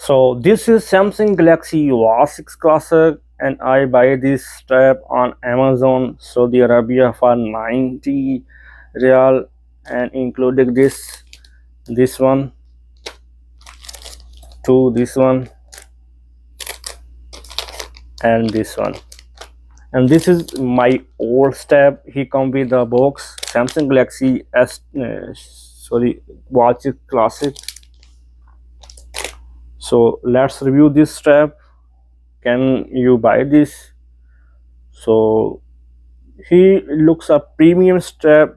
So this is Samsung Galaxy Watch 6 Classic, and I buy this strap on Amazon Saudi Arabia for 90 real, and including this one, this one, and this one. And this is my old strap. He come with the box Samsung Galaxy Watch 6 Classic. So let's review this strap. Can you buy this? So he looks a premium strap.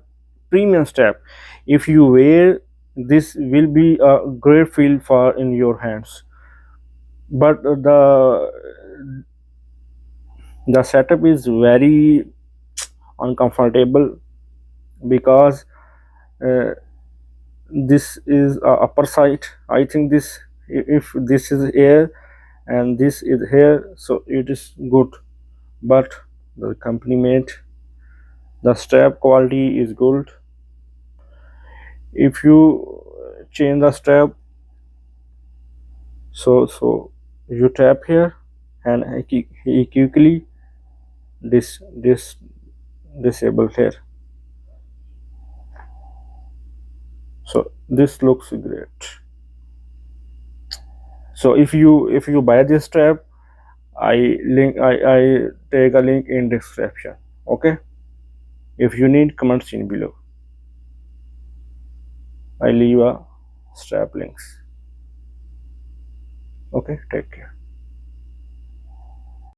If you wear this, will be a great feel for in your hands. But the setup is very uncomfortable, because uh, this is upper side. I think this, if this is here and this is here, so it is good. But the company made, the strap quality is good. If you change the strap, so you tap here, and he quickly this disable here. So this looks great. So if you buy this strap, I take a link in description. Okay, if you need, comments in below. I leave a strap links. Okay, take care.